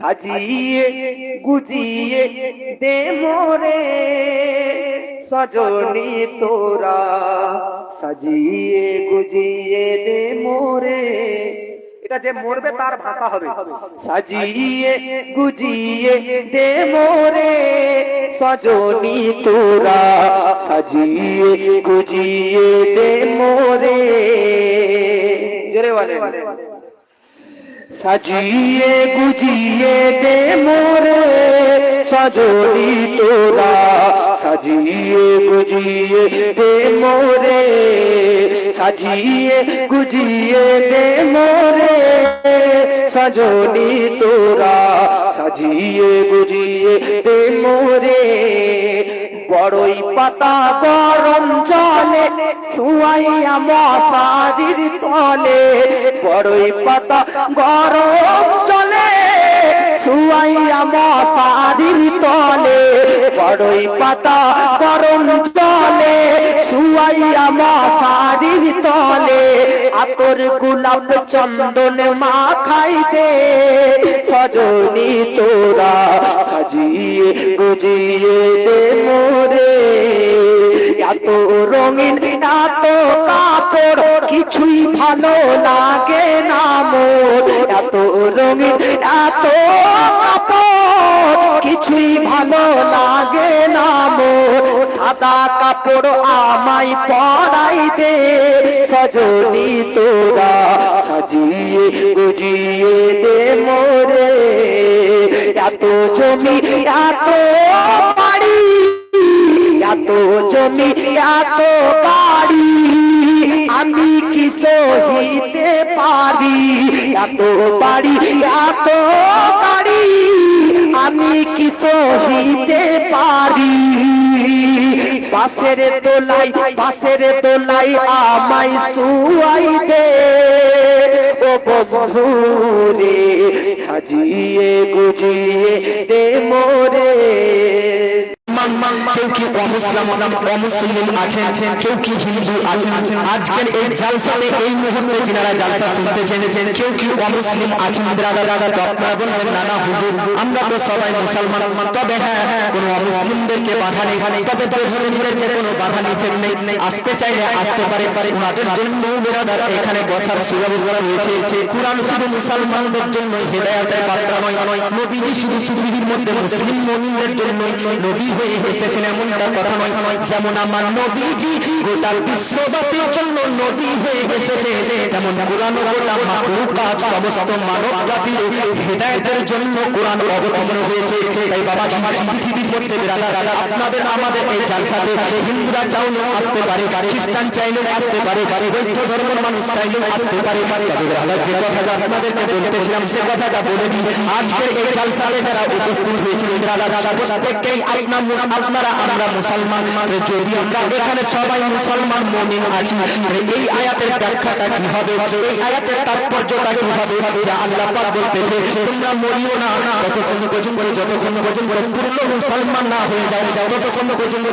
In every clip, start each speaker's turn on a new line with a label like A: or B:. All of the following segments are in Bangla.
A: সাজিয়ে গুজিয়ে দে মোরে সজনী তোরা, সাজিয়ে গুজিয়ে দে মোরে। এটা যে মরবে তার ভাষা হবে সাজিয়ে গুজিয়ে দে মোরে সজনী তোরা, সাজিয়ে গুজিয়ে দে মোরে। জোরে বলে সাজিয়ে গুজিয়ে দে মোরে সজনী তোরা, সাজিয়ে গুজিয়ে দে মোরে, সাজিয়ে গুজিয়ে দে মোরে সজনী তোরা, সাজিয়ে গুজিয়ে দে মোরে। বড়ই পাতা গরম জলে শুয়াইয়া মশারির তলে, বড়ই পাতা গরম জলে শুয়াইয়া মশারির তলে, বড়ই পাতা গরম জলে শুয়াইয়া মশারির তলে। আতর গোলাপ চন্দন মাখাই দে সজনী তোরা, সাজিয়ে গুজিয়ে দে মোরে। এত রঙিন এত কাপড় কিছুই ভালো লাগে না মোর, এত রঙিন এত কাপড় কিছুই ভালো লাগে না মোর। সাদা কাপড় আমায় পরাই দে সজনী তোরা, সাজিয়ে গুজিয়ে দে মোরে। এত জমি এত বাড়ি, এত জমি এত বাড়ি আমি কি সহিতে পারি, এত বাড়ি এত বাড়ি আমি কি সহিতে পারি। বাসের দোলাই বাসের দোলাই আমায় শুয়াই দে ও বন্ধু রে, সাজিয়ে গুজিয়ে দে মোরে।
B: কেউ কি অমুসলিম আছেন, কেউ কি হিন্দু আছেন, আজকের এই জালসাতে এই মুহূর্তে যিনারা জালসা শুনতেছেন কেউ কি অমুসলিম আছেন ব্রাদার? তো আপনারা বলবেন না না হুজুর আমরা তো সবাই মুসলমান। তবে হ্যাঁ কোনো অমুসলিমদেরকে বাধা নেই, তবে ধর্মীয়দেরকে কোনো বাধা নিষেধ নেই, আসতে চাইলে আসতে পারে। ওনাদের জন্য ব্রাদার এখানে বসার সুব্যবস্থা রয়েছে। কুরআন শুধু মুসলমানদের জন্য হেদায়েতের বার্তা নয়, নবীজি শুধু পৃথিবীর মধ্যে মুসলিম মুমিনদের জন্য নবী হয়ে এসেছেন এমনটা কথা নয়। যেমন আমার নবীজি গোটা বিশ্ববাসীর জন্য নবী হয়ে এসেছে, যেমন কোরআন গোটা মাখলুকাত সমস্ত মানব জাতির হেদায়েতের জন্য কোরআন অবতীর্ণ হয়েছে। তাই বাবা পৃথিবীর মধ্যে আপনাদের আমাদের এই জালসাতে হিন্দুরা চাইলেও আসতে পারে, খ্রিস্টান চাইলেও আসতে পারে, বৌদ্ধ ধর্মের মানুষ চাইলেও আসতে পারে। যে কথাটা আপনাদেরকে বলতেছিলাম সে কথাটা বলে দিই। আজকে এই জালসাতে যারা উপস্থিত হয়েছিলেন প্রত্যেককেই আপনারা আমরা মুসলমান, যদি আমরা এখানে সবাই মুসলমান মুমিন আছি, এই আয়াতের ব্যাখ্যাটা কি হবে, এই আয়াতের তাৎপর্যটা কি হবে? যা আল্লাহ পাক বলতেছে তোমরা মরিও না যতক্ষণ পর্যন্ত পূর্ণ মুসলমান না হয়ে যাও, যতক্ষণ পর্যন্ত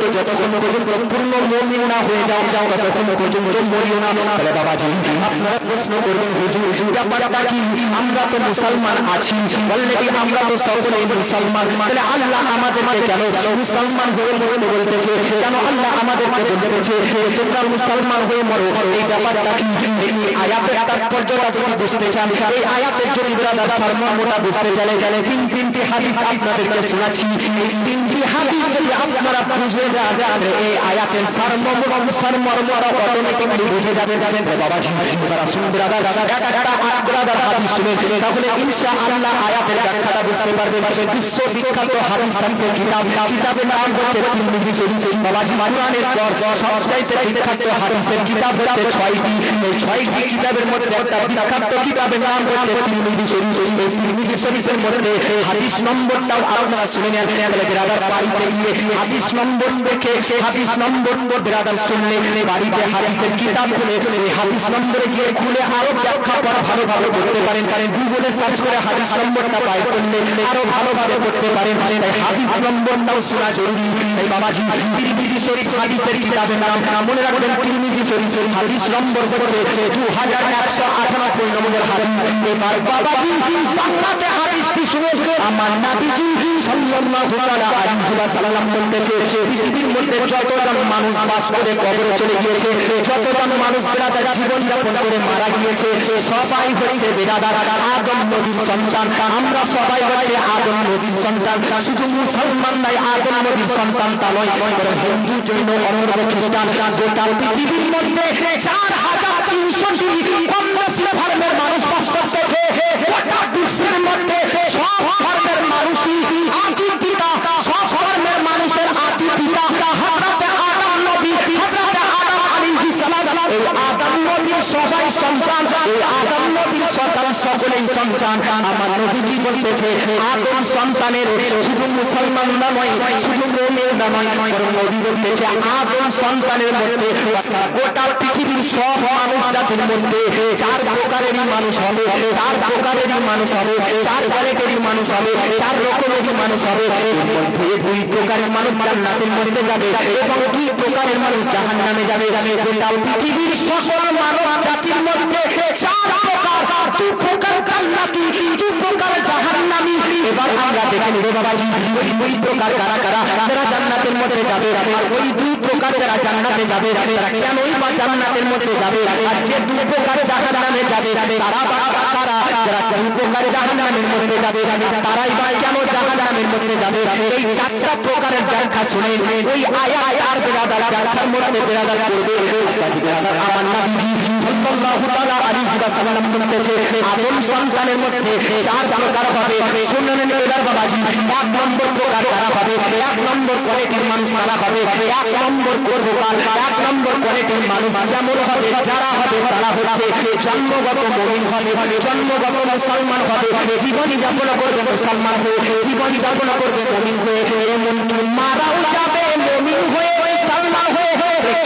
B: পূর্ণ মুমিন না হয়ে যাও, ততক্ষণ পর্যন্ত মরিও না। তাহলে বাবাজি আপনারা প্রশ্ন করবেন হুজুর ব্যাপারটা কি? আমরা তো মুসলমান আছি অলরেডি, আমরা তো সকলেই মুসলমান, তাহলে আল্লাহ আমাদেরকে কেন মুসলমান হয়ে মরতে বলতেছে? কেন আল্লাহ আমাদেরকে বলতেছে তোমরা মুসলমান হয়ে মরো? এই ব্যাপারটা কি? এই আয়াতের তাৎপর্যটা যদি বুঝতে চান, এই আয়াতের যদি ব্রাদার সারমর্মটা বুঝতে চাইলে তিনটি হাদিস আপনাদেরকে শোনাচ্ছি। এই তিনটি হাদিস যদি আপনারা বুঝে যান, এই আয়াতের সারমর্মটা অটোমেটিক্যালি বুঝে যাবেন। বাবাজি আপনারা শুনুন ব্রাদার, ব্রাদার হাদিস শুনে তাহলে ইনশাআল্লাহ আয়াতের ব্যাখ্যাটা বুঝতে পারবেন। বিশ্ববিখ্যাত হাদিস শাস্ত্রের কিতাবের নাম হচ্ছে তিরমিজি শরীফ। বাবাজি কুরআনের পর সবচাইতে বিখ্যাত হাদিসের কিতাব হচ্ছে 6টি। এই 6টি কিতাবের মধ্যে একটা বিখ্যাত কিতাবের নাম হচ্ছে তিরমিজি শরীফ। এই তিরমিজি শরীফের মধ্যে হাদিস নম্বরটাও আপনারা শুনে নেন। তাহলে ব্রাদার বাড়িতে গিয়ে হাদিস নম্বর দেখে হাদিস নম্বর ব্রাদার শুনলে বাড়িতে হাদিসের কিতাব খুলে এই হাদিস নম্বরে গিয়ে খুলে আরো ব্যাখ্যা পড়া ভালোভাবে করতে পারেন। গুগলে সার্চ করে হাদিস নম্বরটা বাইর করলে আরো ভালোভাবে করতে পারেন। তাই হাদিস নম্বরটাও শোনা জরুরি। তাই বাবাজি তিরমিজি শরীফ হাদিসের কিতাবের নাম মনে রাখবেন, তিরমিজি শরীফ হাদিস নম্বর হচ্ছে 2198 নম্বর হাদিস। এবার বাবাজি বাংলাতে হাদিসটি শুনে আমার নবীজি সাল্লাল্লাহু আলাইহি ওয়াসাল্লাম বলতেছে পৃথিবীর মধ্যে যতজন মানুষ বাস করে কবরে চলে গিয়েছে, যতজন মানুষ বেরাদার জীবন যাপন করে মারা গিয়েছে, সবাই হচ্ছে বেরাদার আদম নবীর সন্তান। আমরা সবাই হচ্ছে আদম নবীর সন্তান। শুধু মুসলমান নাই আদম নবীর সন্তান তা নয়, বরং হিন্দু, জৈন, অমর, খ্রিস্টান গোটা পৃথিবীর মধ্যে 4300টি কম বেশি ধর্মের মানুষ বাস করতেছে। গোটা বিশ্বের মধ্যে সব ধর্মের মানুষই আদি পিতা, সব ধর্মের মানুষের আদি পিতা হযরত আদম নবী, হযরত আদম আলাইহিস সালাম। এই আদম নবীর সবাই সন্তান, এই আদম নবীর সন্তান সকলেই সন্তান। আমার নবীজি বলতেছে আদম সন্তানের শুধু মুসলমানরা নয়, শুধু মুমিনরা নয়, বরং নবী বলতেছে আদম সন্তানের মধ্যে গোটা পৃথিবীর সব মানুষ জাতির মধ্যে 4 প্রকারেরই মানুষ হবে, 4 প্রকারেরই মানুষ হবে, 4 জাতেরই মানুষ হবে, 4 রকমেরই মানুষ হবে। এর মধ্যে 2 প্রকারের মানুষ জান্নাতের মধ্যে যাবে এবং 2 প্রকারের মানুষ জাহান্নামে যাবে। গোটা পৃথিবীর সকল মানব জাতির মধ্যে 4 প্রকার, 2 প্রকার জান্নাতি, 2 প্রকার জাহান্নামী। এবার আমরা দেখে নেব বাবাজি ওই 2 প্রকার কারা কারা যারা জান্নাতের মধ্যে যাবে, আর ওই 2 প্রকার যারা জান্নাতে যাবে তারা কেনই বা জান্নাতের মধ্যে যাবে, আর যে 2 প্রকার জাহান্নামে যাবে তারা বা কারা, যারা 2 প্রকার জাহান্নামের মধ্যে যাবে তারাই বা কেন জাহান্নামের মধ্যে যাবে। এই 4টা প্রকারের ব্যাখ্যা শুনে ওই আয়াত আর বেরাদার ব্যাখ্যার মধ্যে বেরাদার করবে বাবাজি বেরাদার আমার নবীজি সাল্লাল্লাহু তাআলা আলাইহি ওয়াসাল্লাম বলতেছে আদম সন্তানের মধ্যে 4 প্রকার হবে। শুনুন এবার বাবাজি 1 নম্বর প্রকার কারা হবে, 1 নম্বর কোয়ালিটির মানুষ কারা হবে, 1 নম্বর প্রকার 1 নম্বর কোয়ালিটির মানুষ যেমন হবে যারা হবে তারা হচ্ছে জন্মগত মুমিন হবে, জন্মগত মুসলমান হবে, জীবন যাপন করবে মুসলমান হয়ে, জীবন যাপন করবে মুমিন হয়ে, এমনকি মারাও যাবে মুমিন হয়ে, মুসলমান হয়ে।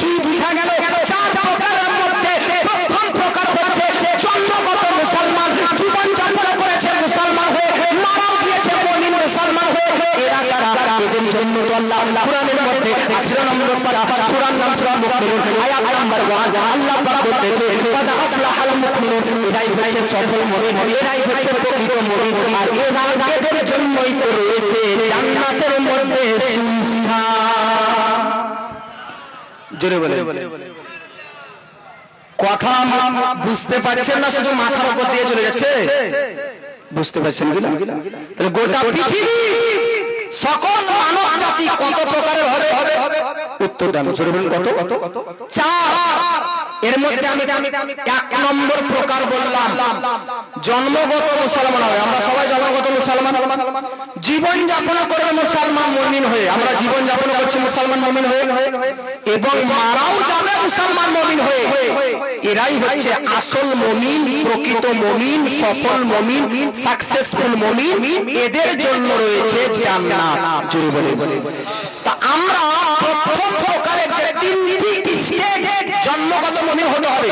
B: কি বুঝা গেল? 4 প্রকারের মধ্যে প্রথম প্রকার হচ্ছে জন্মগত মুসলমান, জীবন যাপন করেছে মুসলমান হয়ে, মারাও গিয়েছে মুমিন মুসলমান হয়ে। এরা কারা? এদের জন্য তো আল্লাহ কুরআনের মধ্যে 18 নম্বর পারা সূরার নাম সূরা মুমিনুন আয়াত নাম্বার 1 আল্লাহ পাক বলতেছে কদ আফলাহাল মুমিনুন, এরাই হচ্ছে সফল মুমিন, এরাই হচ্ছে প্রকৃত মুমিন, আর এদের জন্যই তো রয়েছে জান্নাতের মধ্যে সুস্থান। জোরে বলে কথা বুঝতে পারছেন না, শুধু মাথার উপর দিয়ে চলে যাচ্ছে? বুঝতে পারছেন কি না? তাহলে গোটা পৃথিবী সকল মানব জাতি কত প্রকারের হবে? উত্তর দেন, জোরে বলুন কত? 4। এর মধ্যে আমি 1 নম্বর প্রকার বললাম জন্মগত মুসলমান হবে। আমরা সবাই জন্মগত মুসলমান, জীবন যাপন করবে মুসলমান মুমিন হয়ে, আমরা জীবন যাপন করছি মুসলমান মুমিন হয়ে, এবং মারাও যাবে মুসলমান মুমিন হয়ে। এরাই হচ্ছে আসল মুমিন, প্রকৃত মুমিন, সফল মুমিন, সাকসেসফুল মুমিন। এদের জন্য রয়েছে জান্নাত। জোরে বলে তা আমরা প্রথম প্রকারে যে 3টি স্টেজ জন্মগত মুমিন হতে হবে,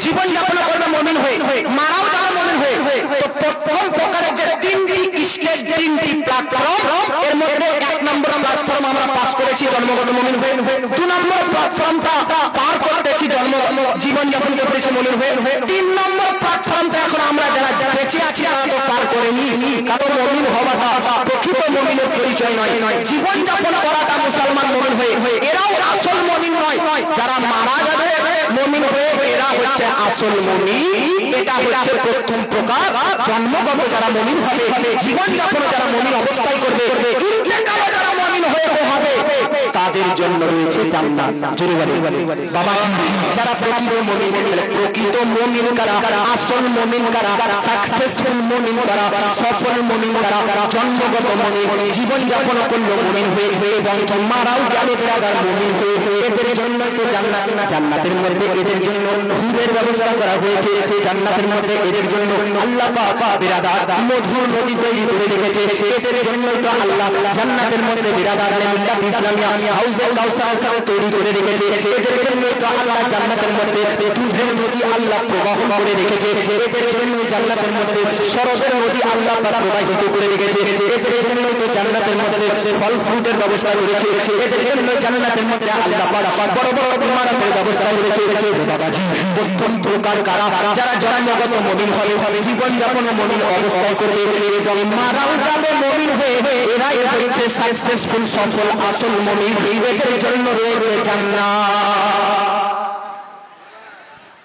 B: জীবন যাপন করবে মুমিন হয়ে, মারাও যাবে মুমিন হয়ে। তো প্রথম প্রকারের যে 3টি স্টেজ, 3টি প্ল্যাটফর্ম, এর মধ্যে 1 নম্বর প্ল্যাটফর্ম আমরা পাস করেছি জন্মগত মুমিন হয়ে, 2 নম্বর প্ল্যাটফর্মটা পার করতেছি জীবন যাপন করতেছি মুমিন হয়ে, 3 নম্বর প্ল্যাটফর্মটা এখন আমরা যারা বেঁচে আছি তারা তো পার করেনি। কারণ মুমিন হওয়াটা প্রকৃত মুমিনের পরিচয় নয়, জীবন যাপন করাটা মুসলমান মুমিন হয়ে, এরাও আসল মুমিন নয়। যারা মারা যাবে মুমিন হয়ে এরা হচ্ছে আসল মুমিন। এটা হচ্ছে প্রথম প্রকার জন্মগত যারা মুমিন হবে, জীবন যাপন যারা মুমিন অবস্থায় করবে, ইন্তেকালে যারা মুমিন হয়ে হবে তাদের জন্য রয়েছে জান্নাত। জোরে বলে বাবা যারা প্রকৃত মুমিন, প্রকৃত মুমিন কারা, আসল মুমিন কারা, সাকসেসফুল মুমিন কারা, সফল মুমিন কারা, জন্মগত মুমিন, জীবন যাপন করলো মুমিন হয়ে এবং মারাও গেল বেরাদার মুমিন হয়ে। এদের জন্য তো জান্নাত, জান্নাতের মধ্যে এদের জন্য নূরের ব্যবস্থা করা হয়েছে। জান্নাতের মধ্যে এদের জন্য আল্লাহ পাক বেরাদার মধুর নদী তৈরি করে রেখেছে। এদের জন্য তো আল্লাহ জান্নাতের মধ্যে বেরাদার মিল্লাত ইসলামিয়া হাউজে কাউসার তৈরি করে রেখেছে। এদের জন্য তো আল্লাহ জান্নাতের মধ্যে দুধের নদী আল্লাহ প্রবাহ করে রেখেছে। এদের জন্য জান্নাতের মধ্যে সরসের নদী আল্লাহ পাক প্রবাহিত করে রেখেছে। এদের জন্য তো জান্নাতের জান্নাতের মধ্যে ফল ফ্রুটের ব্যবস্থা করেছে, এদের জন্য জান্নাতের মধ্যে আল্লাহ পাক বড় বড় ইমারতের ব্যবস্থা করেছে। বাবাজি প্রথম প্রকার কারা, যারা জন্মগত মুমিন হবে, জীবন যাপন মুমিন অবস্থায় করবে এবং মারাও যাবে মুমিন হয়ে, এরাই হচ্ছে সাকসেসফুল সফল আসল মুমিন। এদের জন্য রয়েছে জান্নাত।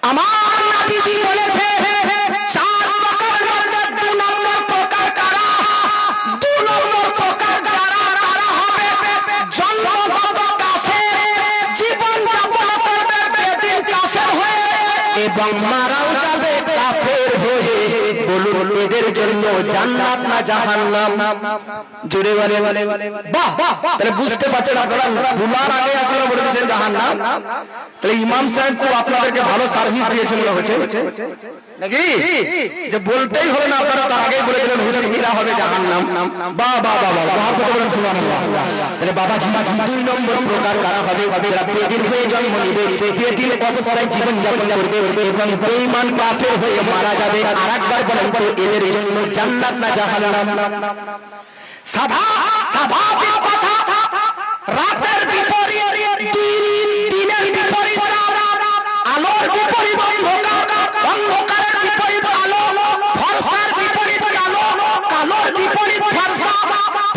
B: আমার নবীজি বলেছে চার প্রকার মধ্যে 2 নম্বর প্রকার কারা, 2 নম্বর প্রকার যারা তারা হবে জন্মগত কাফের, জীবন যাপন করবে বেদিন কাফের হয়ে এবং মারাও যাবে কাফের হয়ে। বলুন এদের জন্য জান্নাত না জাহান্নাম? জোরে বলে বাহ। তাহলে বুঝতে পারছেন আপনারা, ভুলার আগে আপনারা বলে দিয়েছেন জাহান্নাম। তাহলে ইমাম সাহেব খুব আপনাদেরকে ভালো সার্ভিস দিয়েছে মনে হচ্ছে নাকি, যে বলতেই হবে না আপনারা তার আগেই বলে দিলেন হুজুর এরা হবে জাহান্নাম। বাহ বাহ বাহ বাহ, মহব্বত করেন সুবহানাল্লাহ। তাহলে বাবাজি 2 নম্বর প্রকার কারা হবে, যারা বেদিন হয়ে জন্ম নিবে, বেদিন অবস্থায় জীবন যাপন করবে এবং বেঈমান কাফের হয়ে মারা যাবে। আরেকবার বলেন তো এদের জন্য জান্নাত না জাহান্নাম? স্বাভাবিক কথা, রাতের বিপরীত দিনের বিপরীত আলোর বিপরীত অন্ধকার, অন্ধকারের বিপরীত আলো, ফর্সার বিপরীত কালো, কালোর বিপরীত ফর্সা।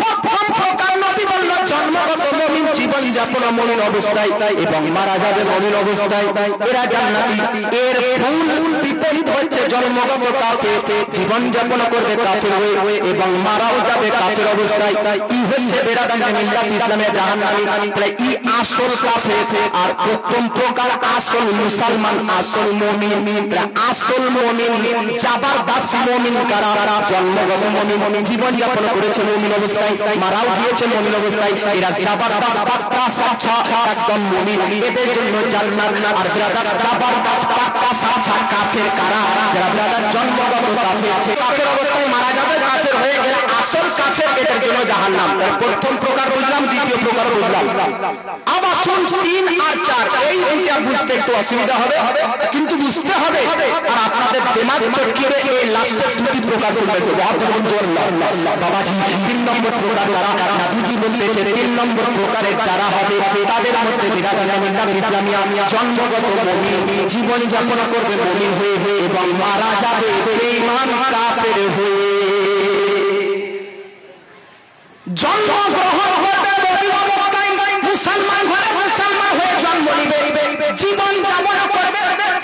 B: প্রথম প্রকার নবী বলল জন্মগত মুমিন, জীবন যাপন মুমিন অবস্থায় এবং মারা যাবে মুমিন অবস্থায়, এরা জান্নাতি। এর ফুল বিপরীত হচ্ছে জন্মগত কাফের, জীবন যাপন করবে কাফের হয়ে এবং মারাও যাবে কাফের অবস্থায়। ই হচ্ছে বেরাদানে মিল্লাত ইসলামে জাহান্নামী। তাহলে ই আসল কাফের। আর প্রথম প্রকার আসল মুসলমান, আসল মুমিন। আসল মুমিন জাবারদস্ত মুমিন কারা? জন্মগত মুমিন, জীবন যাপন করেছে মুমিন অবস্থায়, মারাও গিয়েছে মুমিন অবস্থায়, এরা জাবারদস্ত পাক্কা সাচ্চা একদম মুমিন। এদের জন্য জান্নাত। আর বেরাদার জাবারদস্ত পাক্কা সাচ্চা কাফের কারা? যারা বেরাদার জন্মগত কাফের, কাফের অবস্থায় মারা যাবে কাফের হয়ে, এরা আসল কাফের, এদের জন্য জাহান্নাম। প্রথম প্রকার বুঝলাম, দ্বিতীয় প্রকার বুঝলাম। আবার 3 আর 4 এই দুইটা বুঝতে একটু অসুবিধা হবে, কিন্তু বুঝতে হবে। আর আপনাদের দিমাগ চটকিবে এই লাস্টের 2টি প্রকার শুনবেন। বাবাজি 3 নম্বর প্রকার যারা, নবীজি বলতেছে 3 নম্বর প্রকারের যারা হবে তাদের মধ্যে বিরাদানে মিল্লাত ইসলামিয়া জন্মগত মুমিন, জীবন যাপন করবে মুমিন হয়ে এবং মারা যাবে বেঈমান কাফের হয়ে। জন্মগ্রহণ করবে মুমিন অবস্থায়, মুসলমান ঘরে মুসলমান হয়ে জন্ম নিবে, জীবন যাপন করবে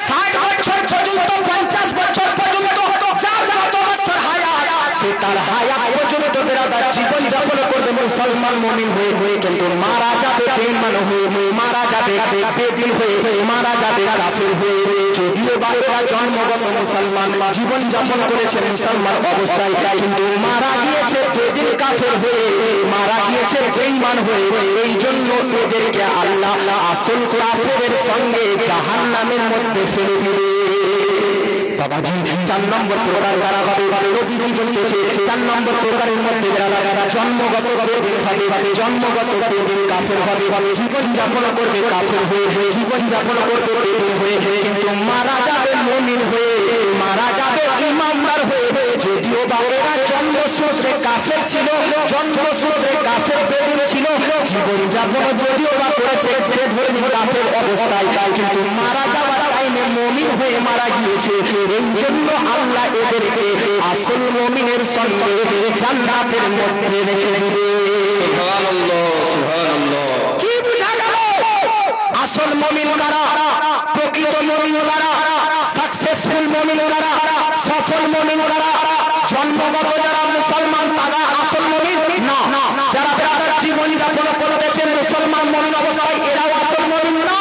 B: 60 বছর পর্যন্ত, 50 বছর পর্যন্ত, যার যত বছর হায়াত সে তার হায়াত পর্যন্ত বেরাদার জীবন যাপন করবে মুসলমান মুমিন হয়ে, কিন্তু মারা যাবে বেঈমান হয়ে, মারা যাবে বেদিন হয়ে, মারা যাবে কাফের হয়ে। যদিও বা এরা জন্মগত মুসলমান, জীবন যাপন করেছে মুসলমান অবস্থায়, কিন্তু মারা গিয়েছে বেদিন কাফের হয়ে, মারা গিয়েছে বেঈমান হয়ে। এই জন্য এদেরকে আল্লাহ আসল কাফেরের সঙ্গে জাহান্নামের মধ্যে ফেলে দিবে। বাবাজি 4 নম্বর প্রকার যারা হবে, নবীজি বলেছে 4 নম্বর প্রকারের মধ্যে যারা জন্মগত বেদিন হবে, জন্মগত বেদিন কাফের হবে, জীবন যাপন করবে কাফের হয়ে, জীবন যাপন করবে বেদিন হয়ে, কিন্তু মারা যাবে মুমিন হয়ে, মারা যাবে ঈমানদার হয়ে। যদিও বা এরা জন্মসূত্রে কাফের ছিল, জন্মসূত্রে কাফের বেদিন ছিল, জীবন যাপন যদিও বা করেছে ধর্মী কাফের অবস্থায়, কিন্তু মারা যাওয়ার টাইমে মুমিন হয়ে মারা গিয়েছে। এই জন্য আল্লাহ এদেরকে আসল মুমিনের সঙ্গে জান্নাতের মধ্যে রেখে দিবে। সুবহানাল্লাহ, সুবহানাল্লাহ। কি বুঝা গেল? আসল মুমিন কারা? প্রকৃত মুমিন কারা? সাকসেসফুল মুমিন কারা? সফল মুমিন কারা? জন্মগত যারা মুসলমান তারা আসল মুমিন না, যারা তাদের জীবন যাপন করতেছেন মুসলমান মুমিন অবস্থায় এরাও আসল মুমিন না।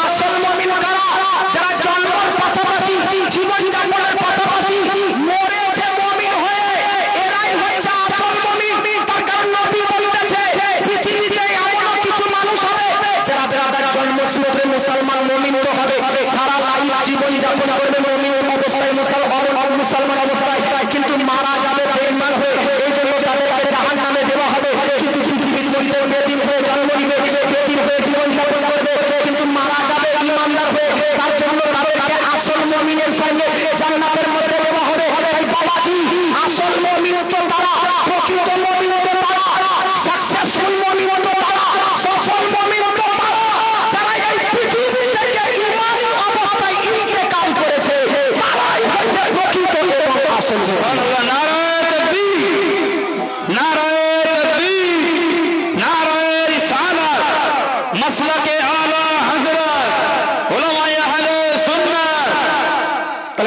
B: আসল মুমিন কারা? যারা জন্মের পাশাপাশি, জীবন যাপনের পাশাপাশি মরেছে মুমিন হয়ে, এরাই হচ্ছে আসল মুমিন। তার কারণ নবী বলতেছে পৃথিবীতে এমন কিছু মানুষ হবে যারা তাদের জন্মসূত্রে মুসলমান মুমিন তো হবে, সারা লাইফ জীবন যাপন করবে মুমিন অবস্থায়, মুসলমান অবস্থায়, কিন্তু মারা যাবে বেঈমান হয়ে। এই জন্য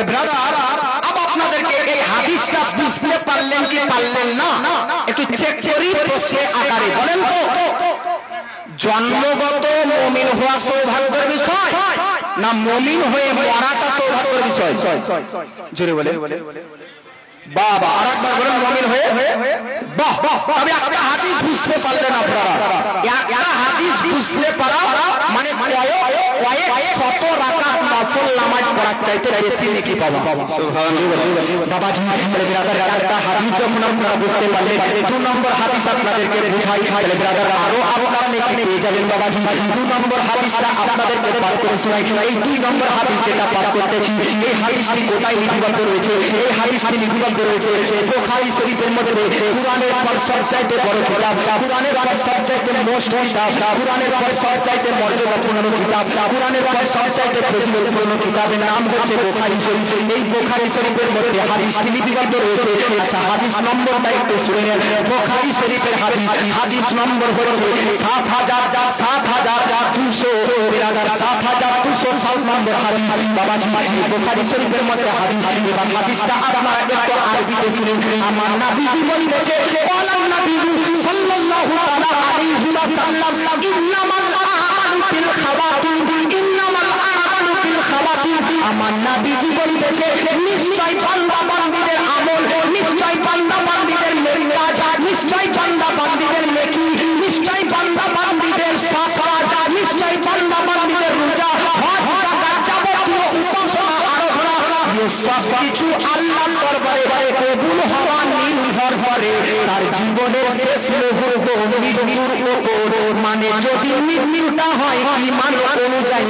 B: ব্রাদার আব আপনাদেরকে এই হাদিসটা বুঝতে পারলেন কি পারলেন না একটু চেক করি প্রশ্নের আকারে বলেন তো জন্মগত মুমিন হওয়া সৌভাগ্যের বিষয় না মুমিন হয়ে মরাটা সৌভাগ্যের বিষয় জোরে বলে বাবা আরেকবার বলেন মুমিন হয়ে বাহ তবে একটা হাদিস বুঝতে পারলেন আপনারা একটা হাদিস বুঝতে পারা মানে কয়েক শত রাকাত নফল নামাজ পড়ার চাইতে বেশি নেকি পাওয়া সুবহানাল্লাহ বাবাজি ব্রাদার একটা হাদিস যখন আপনারা বুঝতে পারলেন দুই নম্বর হাদিস আপনাদেরকে বুঝাই তাহলে ব্রাদার আরো আপনারা নেকি পেয়ে যাবেন বাবাজি দুই নম্বর হাদিসটা আপনাদেরকে পাঠ করে শোনাই এই দুই নম্বর হাদিস যেটা পাঠ করতেছি এই হাদিসটি কোথায় লিপিবদ্ধ রয়েছে এই হাদিসটি লিপিবদ্ধ রয়েছে বুখারী শরীফের মধ্যে কুরআনের পর সবচাইতে বড় কিতাব কুরআনের পর সবচাইতে মোস্ট কিতাব কুরআনের পর সবচাইতে মর্যাদাপূর্ণ কিতাব কুরআনের পর সবচাইতে ফজিলতপূর্ণ কিতাবের নাম হচ্ছে বুখারী শরীফ এই বুখারী শরীফের মধ্যে হাদিসটি লিপিবদ্ধ রয়েছে আচ্ছা হাদিস নম্বরটা একটু শুনে নেন বুখারী শরীফের হাদিস নম্বর হচ্ছে 7200 বিরাদার 7207 নম্বর হাদিস বাবাজি বুখারী শরীফের মধ্যে হাদিস এবং হাদিসটা আপনারা একটু আরবিতে শুনুন আমার নবীজি বলেছে ওয়ালান নবী সাল্লাল্লাহু আলাইহি ওয়াসাল্লাম ইন্নামাল আমালু বিল খাওয়াতিন ইন্নামাল আমালু বিল খাওয়াতিন আমার নবীজি বলেছে নিশ্চয় বান্দা বান্দীদের আমল নিশ্চয় বান্দা বান্দীদের মেরাজ নিশ্চয় বান্দা বান্দীদের নেকি নিশ্চয় বান্দা বান্দীদের সাফাত নিশ্চয় বান্দা বান্দীদের রোজা হজ যাকাত যাবতীয় উপাসনা আরাধনা সব কিছু আল্লাহর দরবারে কবুল হওয়া নির্ভর করে তার জীবনের শেষ মুহূর্ত মৃত্যুর উপর মানে যদি মৃত্যুটা হয় ঈমান অনুযায়ী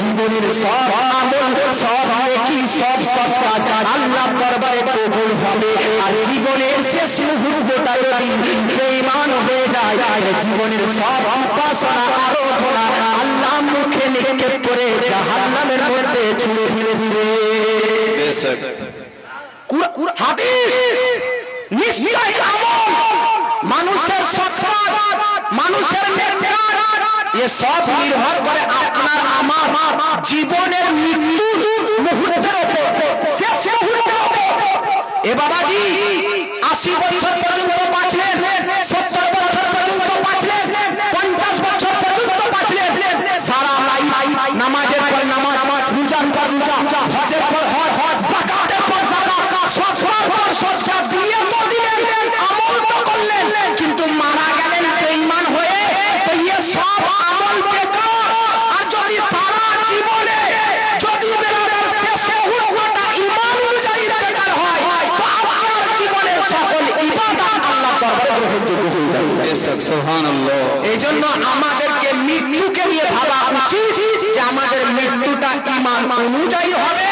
B: জীবনের সব আমল সব নেকি সব কাজ আল্লাহর দরবারে কবুল হবে আর জীবনের শেষ মুহূর্তটা যদি বেঈমান হয়ে যায় জীবনের সব উপাসনা আরাধনা আল্লাহ মুখে নিক্ষেপ করে জাহান্নামের মধ্যে ছুঁড়ে ফেলে দিবে হাদিস নিশ্চয় আমল মানুষের সৎকার মানুষের নেককার এ সব নির্ভর করে আপনার আমার জীবনের মৃত্যুর মুহূর্তের উপর শেষ মুহূর্তের উপর এ বাবাজি 80 বছর পর্যন্ত বাঁচলেন 70 বছর পর্যন্ত বাঁচলেন 50 বছর পর্যন্ত বাঁচলেন সারা লাইফ নামাজের পর নামাজ রোজার পর রোজা হজের পর হজ যাকাতের পর যাকাত সৎকার পর সৎকার দিয়ে তো দিলেন আমল তো করলেন কিন্তু মারা গেলেন বেঈমান হয়ে তো এই সব আমল বেকার আর যদি সারা জীবনে যদি বেরাদার শেষ মুহূর্তটা ঈমান অনুযায়ী বেকার হয় তো আপনার জীবনের সকল ইবাদত আল্লাহর দরবারে গ্রহণযোগ্য হয়ে যাবে সুবহানাল্লাহ এইজন্য আমাদেরকে মৃত্যুকে নিয়ে ভাবা উচিত যে আমাদের মৃত্যুটা ঈমান অনুযায়ী হবে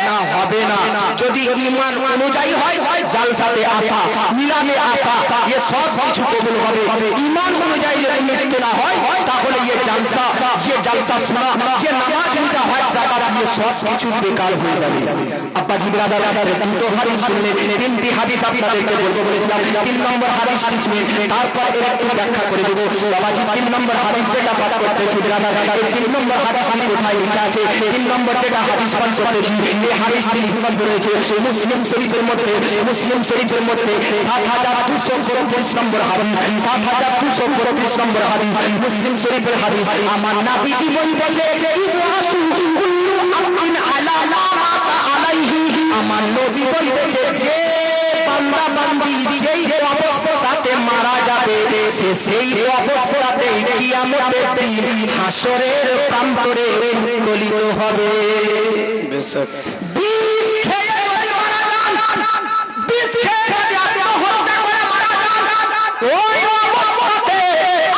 B: না হবে না যদি ঈমান অনুযায়ী হয় জালসাতে আসা মিলাদে আসা ये সব কিছু কবুল হবে ঈমান অনুযায়ী যদি মৃত্যু না হয় তাহলে ये जलसा सुना ये নামাজ রোজা হজ যাকাত ये সব কিছু বেকার হয়ে যাবে আব্বাজি ব্রাদার দুটো হাদিস শুনলেন তিনটি হাদিস আপনাদেরকে বলতে বলেছিলাম 3 নম্বর হাদিসটি শুনে তারপর এর একটু ব্যাখ্যা করে দেব বাবাজি 3 নম্বর হাদিস যেটা পাঠ করতেছি ব্রাদার 3 নম্বর হাদিসটি কোথায় লেখা আছে 3 নম্বর যেটা হাদিস পাঠ করতেছি এই হাদিসটি লিপিবদ্ধ রয়েছে মুসলিম শরীফের মধ্যে 7234 নম্বর হাদিস 7234 নম্বর হাদিস মুসলিম শরীফের হাদিস আমার নবীজি বলেছে ইবআসু কুল্লু আমরিন আলা মা মাতা আলাইহি আমার নবী বলেছে যে বান্দা বান্দি যেই অবস্থাতে মারা যাবে সে সেই অবস্থাতে কিয়ামতের দিন হাসরের প্রান্তরে উত্তোলিত হবে বেশক বিষ খেয়ে যদি মারা যান বিষ খেয়ে যদি আত্মহত্যা করে মারা যান ওই অবস্থাতে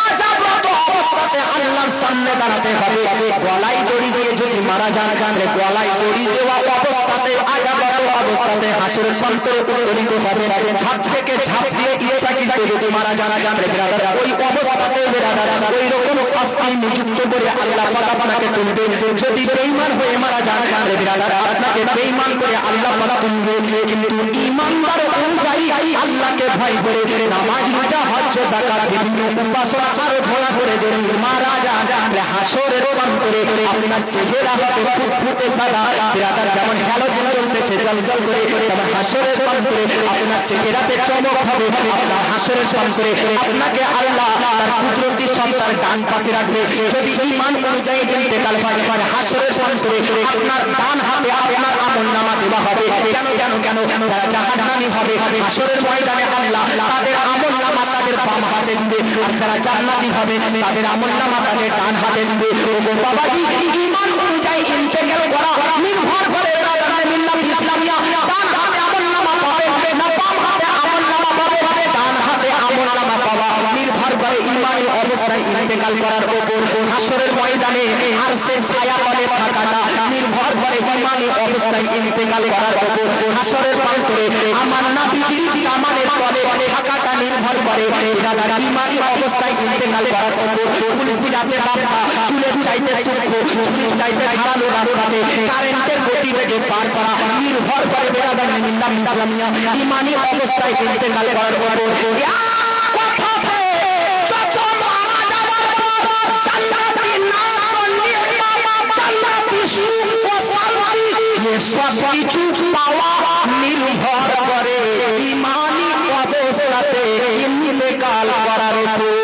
B: আযাবরত অবস্থাতে আল্লাহর সামনে দাঁড়াতে হবে গলায় দড়ি দিয়ে যদি মারা যান গলায় দড়ি দেওয়া অবস্থাতে আযাবরত অবস্থাতে হাসরের প্রান্তরে উত্তোলিত হবে ঝাঁপ থেকে ঝাঁপ দিয়ে ইচ্ছাকৃত যদি মারা যান ব্রাদার ওই অবস্থাতে ব্রাদার ওই রকম শাস্তি নিযুক্ত করে আল্লাহ পাক আপনাকে তুলবে যদি বেঈমান হয়ে মারা যান ব্রাদার আপনাকে বেঈমান করে আল্লাহ পাক তুলবে কিন্তু ঈমানদার অনুযায়ী আল্লাহকে ভয় করে নামাজ রোজা হজ হজ যাকাত বিভিন্ন উপাসনা আরো ধরা করে যদি মারা যায় হাসরের প্রান্তরে আপনার চেহারা হবে ফুটফুটে সাদা বিরাদার যেমন হ্যালোজেন জ্বলতেছে জলজল করে তেমন হাসরের প্রান্তরে আপনার চেহারাতে চমক হবে আপনার হাসরের প্রান্তরে আপনাকে আল্লাহ তার কুদরতি সত্তার ডান পাশে রাখবে যদি ঈমান অনুযায়ী ইন্তেকাল হয় হাসরের প্রান্তরে আপনার ডান হাতে আপনার আমলনামা দেওয়া হবে কেন কেন কেন যারা জাহান্নামী হবে হাসরের ময়দানে আল্লাহ তাদের আমলনামা তাদের বাম হাতে দিবে আর যারা জান্নাতি হবে তাদের আমলনামা তাদের ডান হাতে দিবে ও বাবাজি ঈমান অনুযায়ী ইন্তেকাল করা নির্ভর করে মিল্লাত ইসলামিয়া ডান হাতে আমলনামা পাবে না বাম হাতে আমলনামা পাবে ডান হাতে আমলনামা পাওয়া নির্ভর করে ঈমানি অবস্থায় ইন্তেকাল করার উপর হাসরের ময়দানে আরশের ছায়া তলে থাকাটা নির্ভর করে ঈমানি অবস্থায় ইন্তেকাল করার উপর হাসরের প্রান্তরে আমার নবীজির জামানের তলে থাকাটা নির্ভর করে ঈমানি অবস্থায় ইন্তেকাল করার উপর ফুলসিরাতের রাস্তা চুলের চাইতে সূক্ষ্ম চুলের চাইতে ধারালো রাস্তাতে কারেন্টের গতিবেগে পার করা নির্ভর করে বেরাদার মিল্লাত ইসলামিয়া ঈমানি অবস্থায় ইন্তেকাল করার উপর সবকিছু পাওয়া নির্ভর করে ঈমানি অবস্থাতে ইন্তেকাল করার উপর